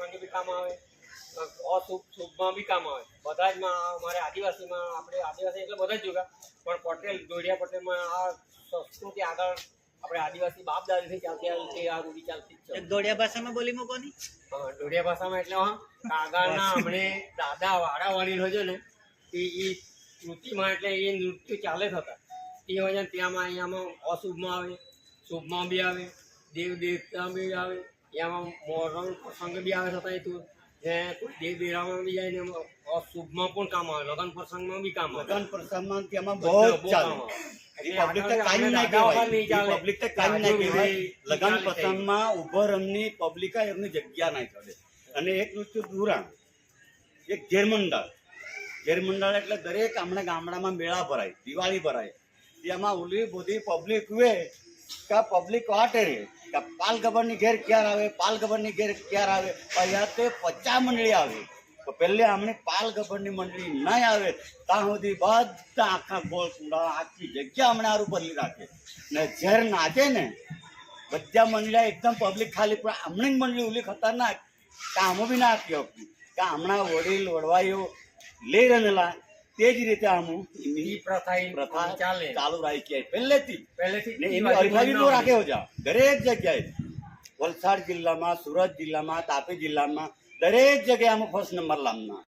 પ્રસંગે બી કામ આવે, અશુભ શુભમાં બી કામ આવે. બધા જ માં અમારે આદિવાસીમાં, આપણે આદિવાસી એટલે બધા જ જોગા, પણ પટેલ દોડિયા પટેલમાં આ સંસ્કૃતિ આગળ આપણે આદિવાસી બાપ દાદાથી ચાલતી આવી છે, આ રૂઢી ચાલતી જ છે. દોડિયા ભાષામાં બોલી મૂકો ની. હા, દોડિયા ભાષામાં એટલે આગળના હમણે દાદા વાડા વડીલ હોય છે ને એ કૃતિમાં એટલે એ નૃત્ય ચાલે થતા તે હોય છે ને, ત્યાંમાં અહીંયામાં અશુભમાં આવે, શુભમાં બી આવે, દેવ દેવતા બી આવે, એમાં મોરમ પ્રસંગ બી આવે થતા એ તું ને કોઈ દેવ દેરામાં બી જાય ને અશુભમાં પણ કામ આવે, લગ્ન પ્રસંગમાં બી કામ આવે. લગ્ન પ્રસંગમાં તેમાં બહુ જ ચાલે. પબ્લિક તો કાંઈ ના કહેવાય, પબ્લિક તો કાંઈ ના કહેવાય. લગ્ન પ્રસંગમાં ઉભો રમની પબ્લિક એમની જગ્યા ના ચડે. અને એક નૃત્ય દુરાણ, એક ઘેરમંડળ એટલે દરેક હમણાં ગામડામાં મેળા ભરાય, દિવાળી ભરાય, તેમાં ઓલી બધી પબ્લિક હોય કે પબ્લિક વાટે રહે કે પાલ ગબરની ઘેર ક્યારે આવે, પાલ ગબરની ઘેર ક્યારે આવે. અહીંયા તે 50 મંડળી આવે તો પહેલે હમણાં પાલ ગબરની મંડળી નહીં આવે ત્યાં સુધી બધા આખા ગોળ કુંડા આખી જગ્યા હમણાં આરું બદલી રાખે ને જ્યારે નાચે ને બધા મંડળીયા એકદમ પબ્લિક ખાલી, પણ હમણાં મંડળી ઓલી ખતરનાક કામો બી ના આપી શકતી કે હમણાં વડીલ વડવાઈઓ લઈ રહેલા તે જ રીતે આમું પ્રથા ચાલુ રાખી પહેલેથી ને એની અરફાવી બહુ રાખે છે દરેક જગ્યાએ. વલસાડ જિલ્લામાં, સુરત જિલ્લામાં, તાપી જિલ્લામાં દરેક જગ્યાએ આમાં ફર્સ્ટ નંબર લાવના.